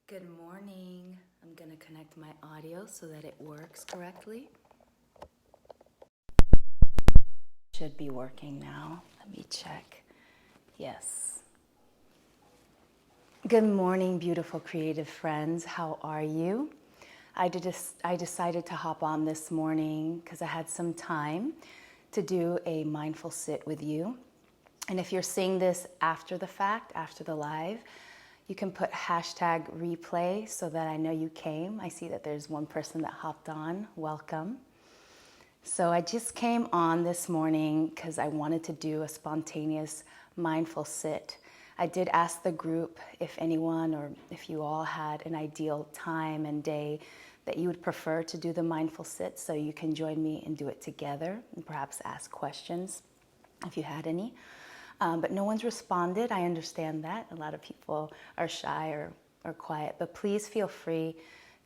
Good morning. I'm going to connect my audio so that it works correctly. Should be working now. Let me check. Yes. Good morning, beautiful creative friends. How are you? I decided to hop on this morning because I had some time to do a mindful sit with you. And if you're seeing this after the fact, after the live, you can put hashtag replay so that I know you came. I see that there's one person that hopped on. Welcome. So I just came on this morning because I wanted to do a spontaneous mindful sit. I did ask the group if anyone or if you all had an ideal time and day that you would prefer to do the mindful sit, so you can join me and do it together and perhaps ask questions if you had any. But no one's responded. I understand that. A lot of people are shy or quiet. But please feel free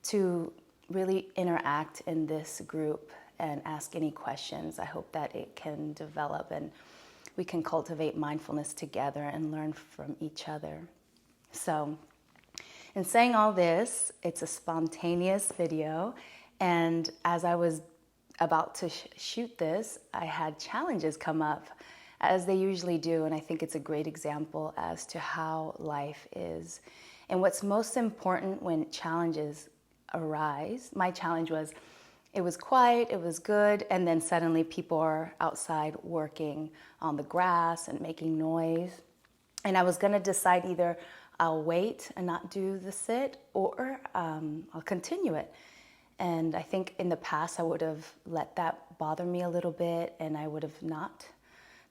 to really interact in this group and ask any questions. I hope that it can develop and we can cultivate mindfulness together and learn from each other. So, in saying all this, it's a spontaneous video. And as I was about to shoot this, I had challenges come up, as they usually do, and I think it's a great example as to how life is. And what's most important when challenges arise, my challenge was, it was quiet, it was good, and then suddenly people are outside working on the grass and making noise. And I was gonna decide either I'll wait and not do the sit, or I'll continue it. And I think in the past I would have let that bother me a little bit and I would have not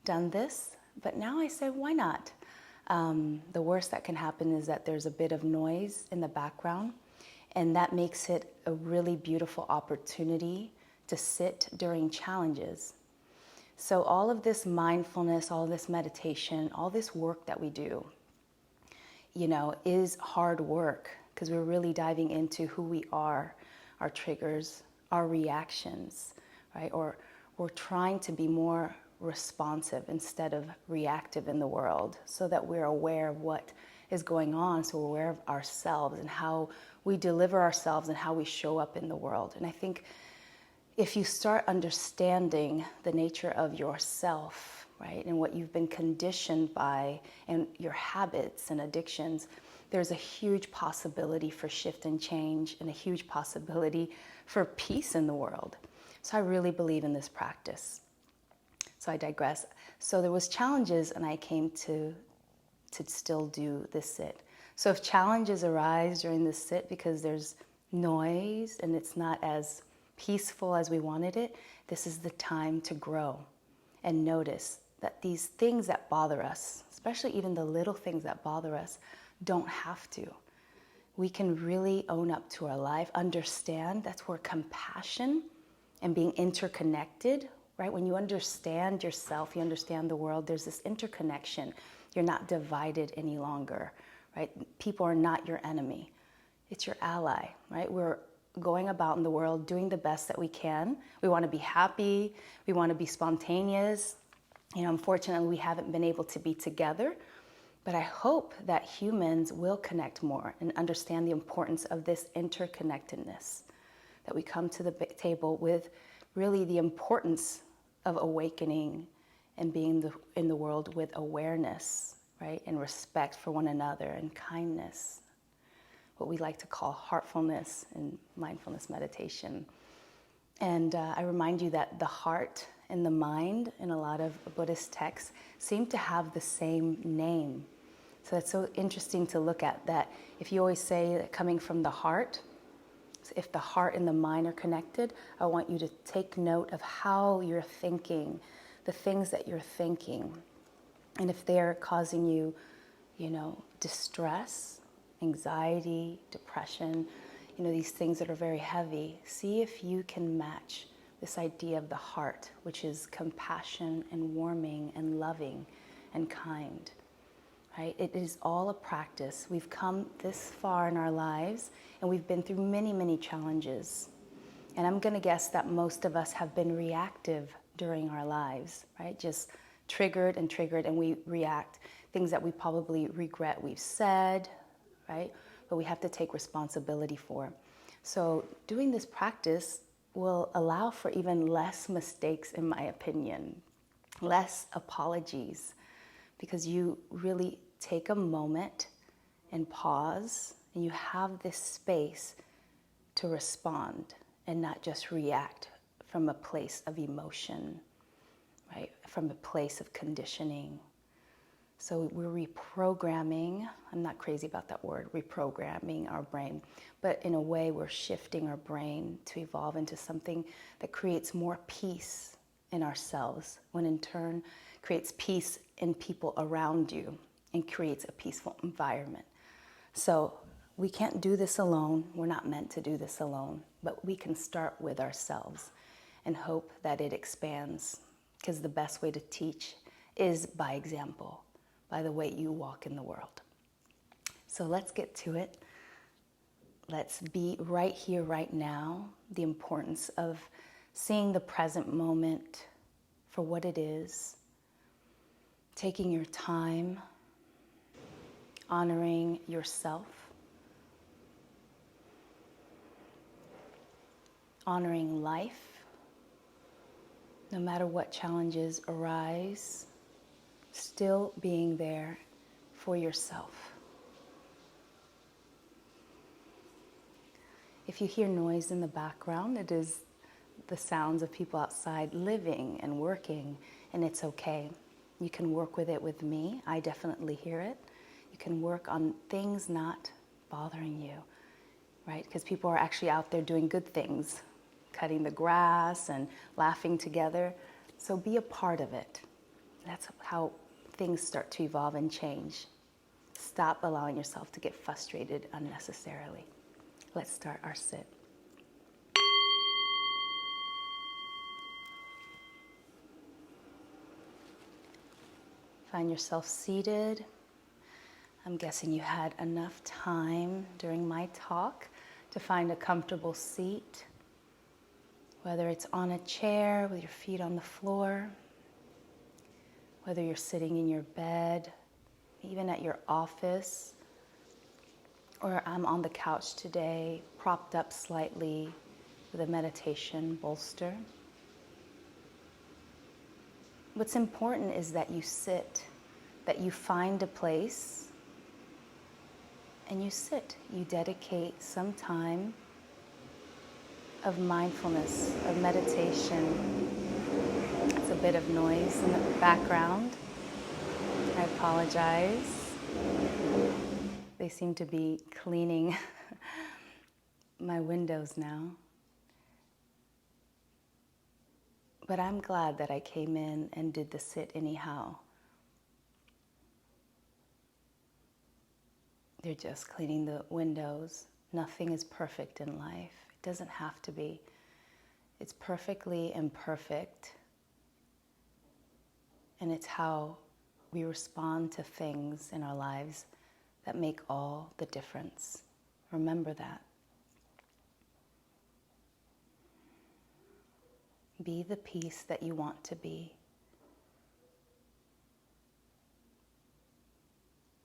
done this, but now I say, why not? The worst that can happen is that there's a bit of noise in the background, and that makes it a really beautiful opportunity to sit during challenges. So all of this mindfulness, all of this meditation, all this work that we do, is hard work, because we're really diving into who we are, our triggers, our reactions, right? Or we're trying to be more responsive instead of reactive in the world, so that we're aware of what is going on, so we're aware of ourselves and how we deliver ourselves and how we show up in the world. And I think if you start understanding the nature of yourself, right, and what you've been conditioned by and your habits and addictions, there's a huge possibility for shift and change and a huge possibility for peace in the world. So I really believe in this practice. So I digress. So there was challenges, and I came to still do this sit. So if challenges arise during this sit because there's noise and it's not as peaceful as we wanted it, this is the time to grow and notice that these things that bother us, especially even the little things that bother us, don't have to. We can really own up to our life, understand. That's where compassion and being interconnected, right? When you understand yourself, you understand the world, there's this interconnection. You're not divided any longer, right? People are not your enemy. It's your ally, right? We're going about in the world doing the best that we can. We want to be happy. We want to be spontaneous. Unfortunately, we haven't been able to be together. But I hope that humans will connect more and understand the importance of this interconnectedness, that we come to the table with really the importance of awakening and being in the world with awareness, right? And respect for one another and kindness, what we like to call heartfulness in mindfulness meditation. And I remind you that the heart and the mind in a lot of Buddhist texts seem to have the same name. So that's so interesting to look at, that if you always say that coming from the heart, if the heart and the mind are connected, I want you to take note of how you're thinking, the things that you're thinking. And if they're causing you, distress, anxiety, depression, these things that are very heavy, see if you can match this idea of the heart, which is compassion and warming and loving and kind. Right? It is all a practice. We've come this far in our lives, and we've been through many, many challenges. And I'm going to guess that most of us have been reactive during our lives, right? Just triggered, and we react. Things that we probably regret we've said, right? but we have to take responsibility for. So doing this practice will allow for even less mistakes, in my opinion, less apologies, because you really take a moment and pause, and you have this space to respond and not just react from a place of emotion, right? From a place of conditioning. So we're reprogramming, I'm not crazy about that word, reprogramming our brain, but in a way we're shifting our brain to evolve into something that creates more peace in ourselves, when in turn creates peace in people around you and creates a peaceful environment. So we can't do this alone, we're not meant to do this alone, but we can start with ourselves and hope that it expands, because the best way to teach is by example, by the way you walk in the world. So let's get to it. Let's be right here, right now. The importance of seeing the present moment for what it is, taking your time, honoring yourself, honoring life, no matter what challenges arise, still being there for yourself. If you hear noise in the background, it is the sounds of people outside living and working, and it's okay. You can work with it with me. I definitely hear it. You can work on things not bothering you, right? Because people are actually out there doing good things, cutting the grass and laughing together. So be a part of it. That's how things start to evolve and change. Stop allowing yourself to get frustrated unnecessarily. Let's start our sit. Find yourself seated. I'm guessing you had enough time during my talk to find a comfortable seat, whether it's on a chair with your feet on the floor, whether you're sitting in your bed, even at your office, or I'm on the couch today, propped up slightly with a meditation bolster. What's important is that you sit, that you find a place and you sit. You dedicate some time of mindfulness, of meditation. It's a bit of noise in the background. I apologize. They seem to be cleaning my windows now. But I'm glad that I came in and did the sit anyhow. They're just cleaning the windows. Nothing is perfect in life. It doesn't have to be. It's perfectly imperfect. And it's how we respond to things in our lives that make all the difference. Remember that. Be the peace that you want to be.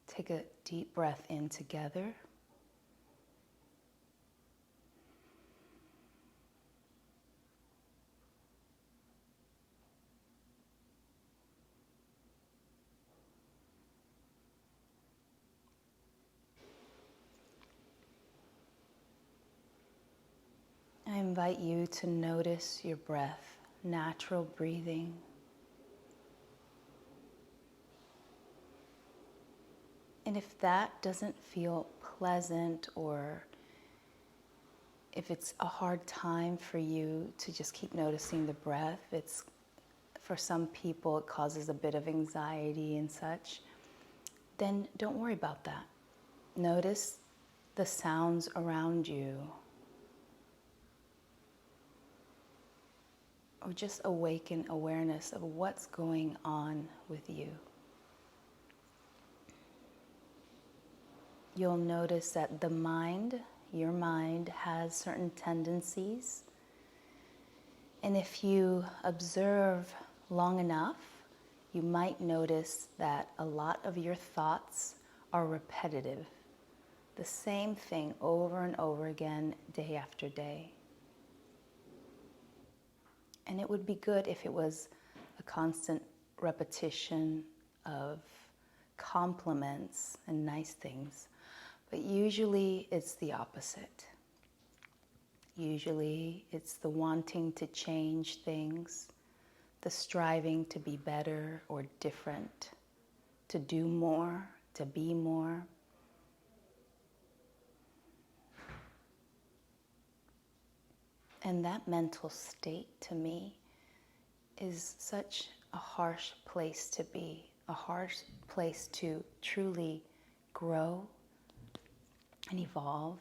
Take a deep breath in together. I invite you to notice your breath, natural breathing. And if that doesn't feel pleasant, or if it's a hard time for you to just keep noticing the breath, it's for some people it causes a bit of anxiety and such, then don't worry about that. Notice the sounds around you. Or just awaken awareness of what's going on with you. You'll notice that the mind, your mind, has certain tendencies. And if you observe long enough, you might notice that a lot of your thoughts are repetitive. the same thing over and over again, day after day. And it would be good if it was a constant repetition of compliments and nice things. But usually it's the opposite. Usually it's the wanting to change things, the striving to be better or different, to do more, to be more. And that mental state, to me, is such a harsh place to be, a harsh place to truly grow and evolve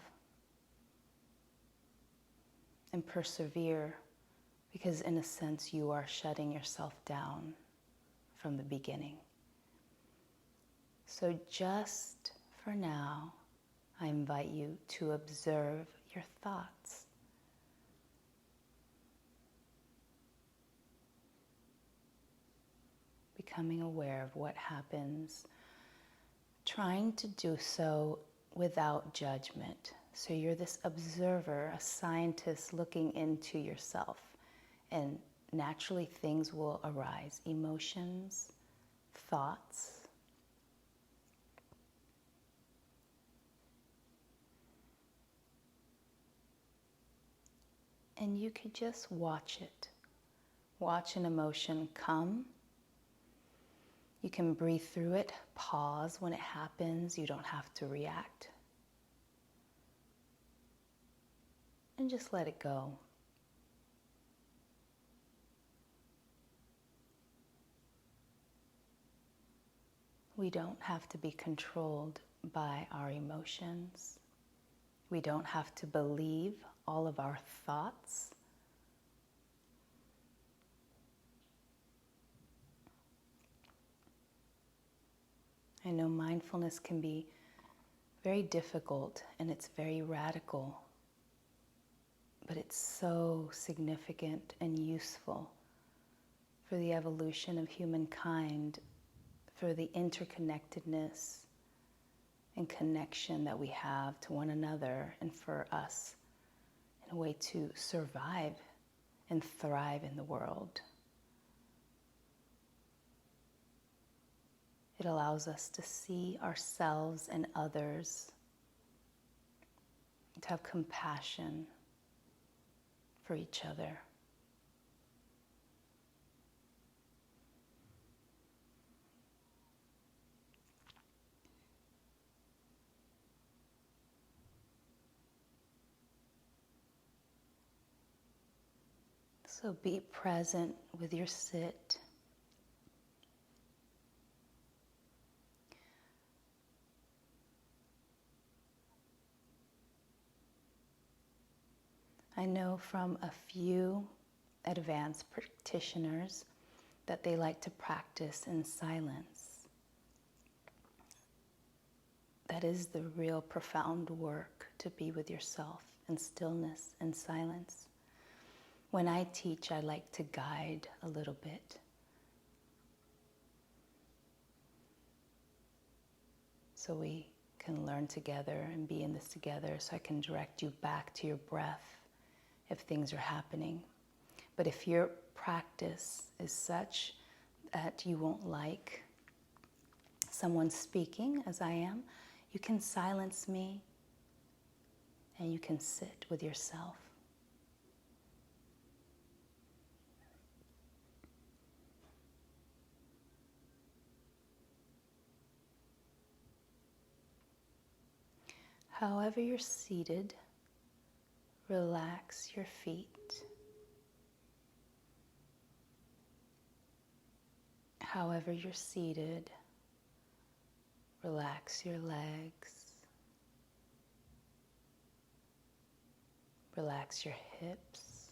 and persevere, because in a sense you are shutting yourself down from the beginning. So just for now, I invite you to observe your thoughts. Becoming aware of what happens, trying to do so without judgment. So you're this observer, a scientist looking into yourself, and naturally things will arise, emotions, thoughts. And you could just watch it. Watch an emotion come. You can breathe through it, pause when it happens. You don't have to react. And just let it go. We don't have to be controlled by our emotions. We don't have to believe all of our thoughts. I know mindfulness can be very difficult and it's very radical, but it's so significant and useful for the evolution of humankind, for the interconnectedness and connection that we have to one another, and for us in a way to survive and thrive in the world. It allows us to see ourselves and others, to have compassion for each other. So be present with your sit. I know from a few advanced practitioners that they like to practice in silence. That is the real profound work, to be with yourself in stillness and silence. When I teach, I like to guide a little bit. So we can learn together and be in this together, so I can direct you back to your breath if things are happening. But if your practice is such that you won't like someone speaking as I am, you can silence me and you can sit with yourself. However you're seated, relax your feet. However you're seated, relax your legs. Relax your hips,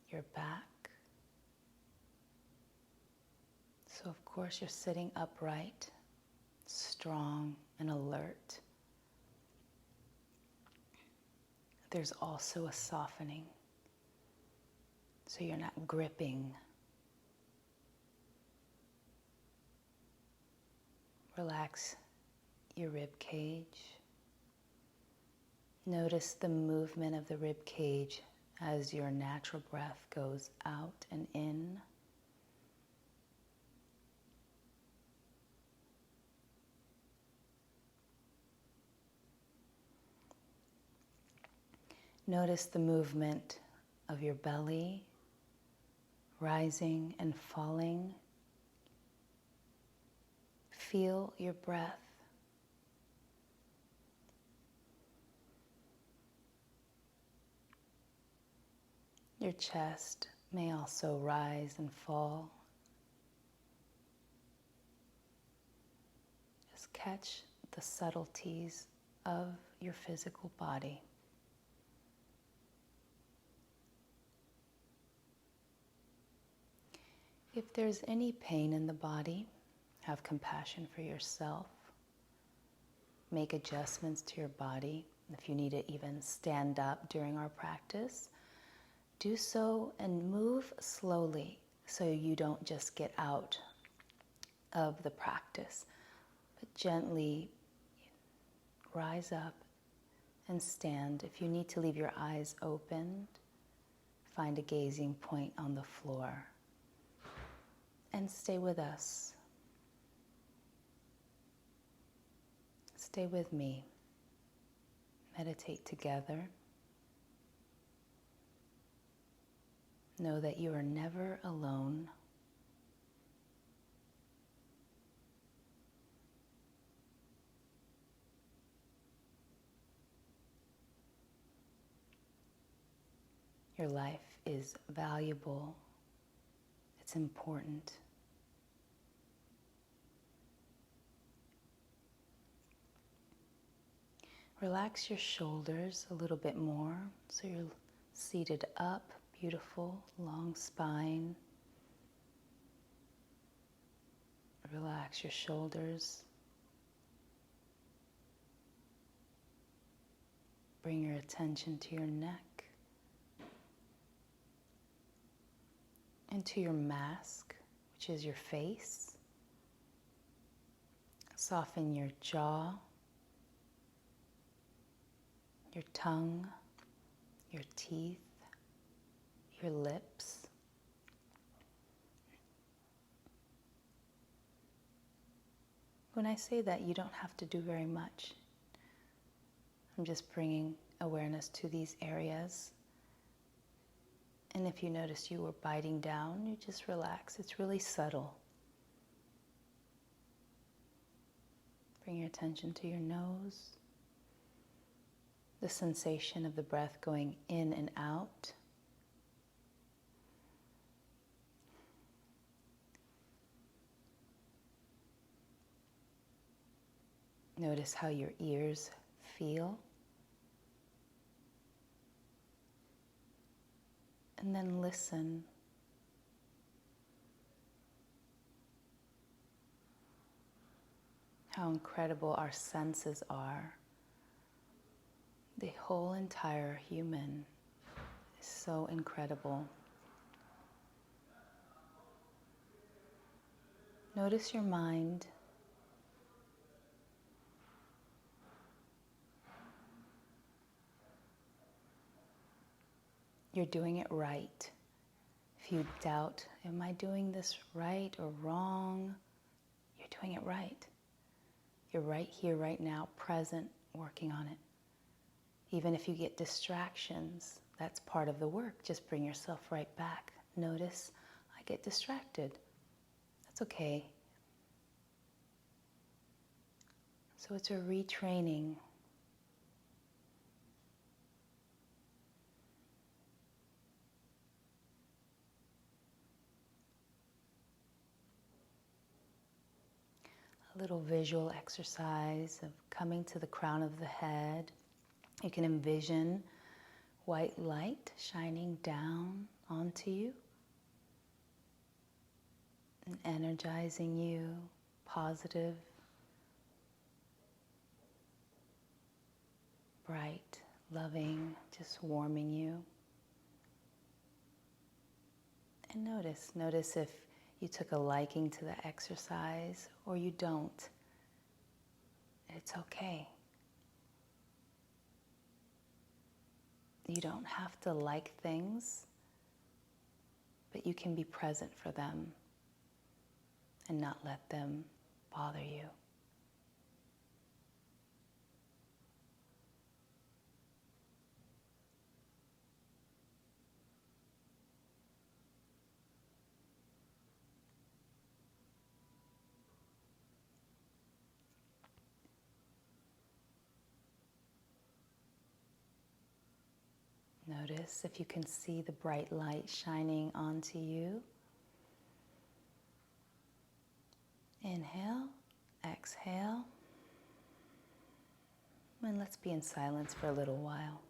your back. So of course you're sitting upright, strong and alert. There's also a softening, so you're not gripping. Relax your rib cage. Notice the movement of the rib cage as your natural breath goes out and in. Notice the movement of your belly, rising and falling. Feel your breath. Your chest may also rise and fall. Just catch the subtleties of your physical body. If there's any pain in the body, have compassion for yourself. Make adjustments to your body. If you need to even stand up during our practice, do so and move slowly so you don't just get out of the practice, but gently rise up and stand. If you need to leave your eyes open, find a gazing point on the floor and stay with us. Stay with me. Meditate together. Know that you are never alone. Your life is valuable. It's important. Relax your shoulders a little bit more so you're seated up, beautiful, long spine. Relax your shoulders. Bring your attention to your neck and to your mask, which is your face. Soften your jaw, your tongue, your teeth, your lips. When I say that, you don't have to do very much. I'm just bringing awareness to these areas. And if you notice you were biting down, you just relax. It's really subtle. Bring your attention to your nose. The sensation of the breath going in and out. Notice how your ears feel. And then listen. How incredible our senses are. The whole entire human is so incredible. Notice your mind. You're doing it right. If you doubt, am I doing this right or wrong? You're doing it right. You're right here, right now, present, working on it. Even if you get distractions, that's part of the work. Just bring yourself right back. Notice, I get distracted. That's okay. So it's a retraining. A little visual exercise of coming to the crown of the head. You can envision white light shining down onto you and energizing you, positive, bright, loving, just warming you. And notice if you took a liking to the exercise or you don't. it's okay. You don't have to like things, but you can be present for them and not let them bother you. Notice if you can see the bright light shining onto you. Inhale, exhale, and let's be in silence for a little while.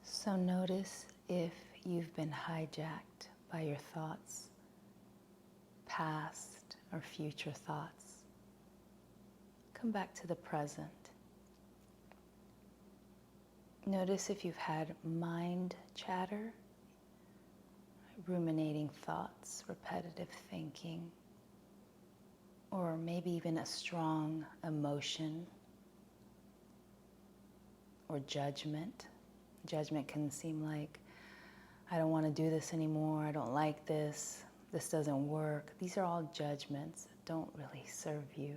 So notice if you've been hijacked by your thoughts, past or future thoughts. Come back to the present. Notice if you've had mind chatter, ruminating thoughts, repetitive thinking, or maybe even a strong emotion or judgment. Judgment can seem like, I don't want to do this anymore, I don't like this, this doesn't work. These are all judgments that don't really serve you,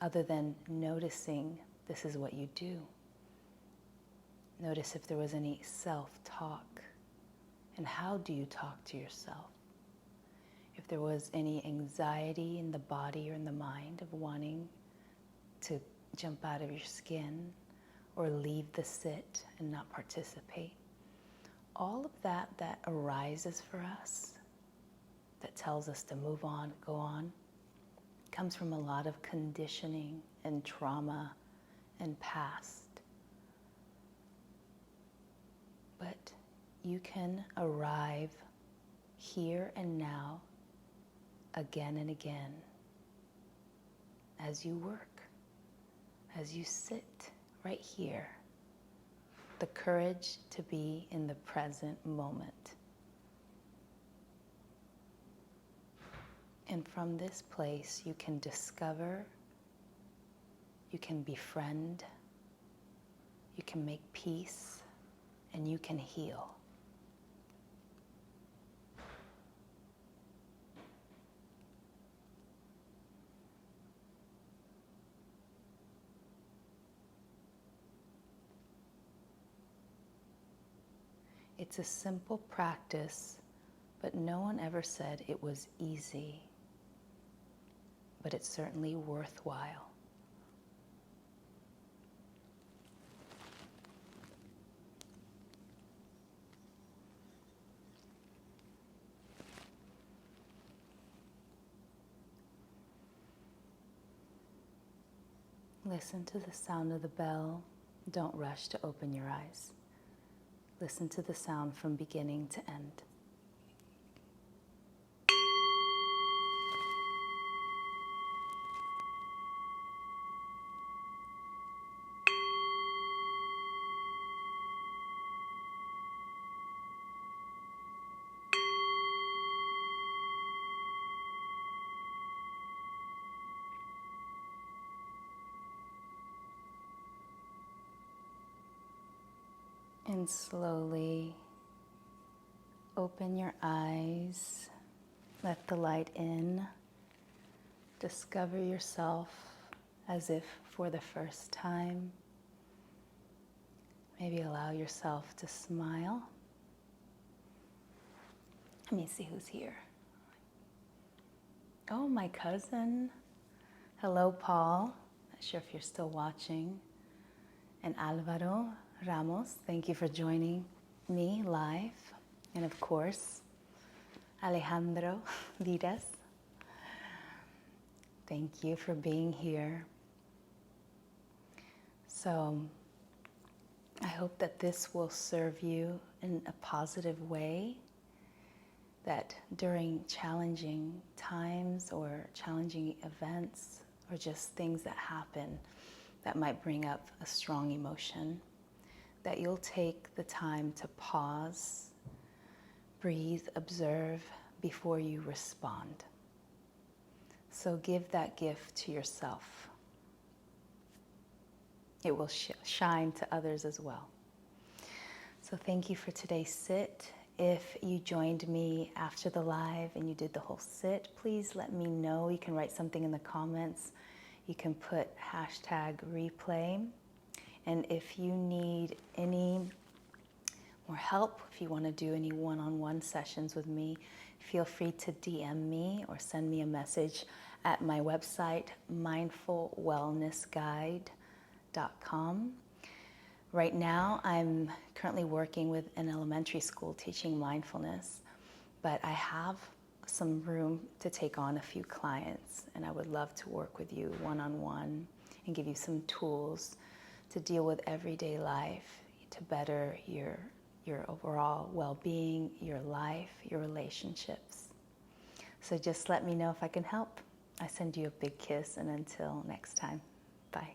other than noticing this is what you do. Notice if there was any self-talk, and how do you talk to yourself? If there was any anxiety in the body or in the mind of wanting to jump out of your skin, or leave the sit and not participate. All of that arises for us, that tells us to move on, go on, comes from a lot of conditioning and trauma and past. But you can arrive here and now, again and again, as you work, as you sit right here, the courage to be in the present moment. And from this place, you can discover, you can befriend, you can make peace, and you can heal. It's a simple practice, but no one ever said it was easy. But it's certainly worthwhile. Listen to the sound of the bell. Don't rush to open your eyes. Listen to the sound from beginning to end. And slowly open your eyes. Let the light in. Discover yourself as if for the first time. Maybe allow yourself to smile. Let me see who's here. Oh, my cousin. Hello, Paul. Not sure if you're still watching. And Alvaro Ramos, thank you for joining me live. And of course, Alejandro Vidas, thank you for being here. So I hope that this will serve you in a positive way, that during challenging times or challenging events or just things that happen that might bring up a strong emotion, that you'll take the time to pause, breathe, observe before you respond. So give that gift to yourself. It will shine to others as well. So thank you for today's sit. If you joined me after the live and you did the whole sit, please let me know. You can write something in the comments. You can put #replay. And if you need any more help, if you want to do any one-on-one sessions with me, feel free to DM me or send me a message at my website, mindfulwellnessguide.com. Right now, I'm currently working with an elementary school teaching mindfulness, but I have some room to take on a few clients, and I would love to work with you one-on-one and give you some tools to deal with everyday life, to better your overall well-being, your life, your relationships. So just let me know if I can help. I send you a big kiss, and until next time, bye.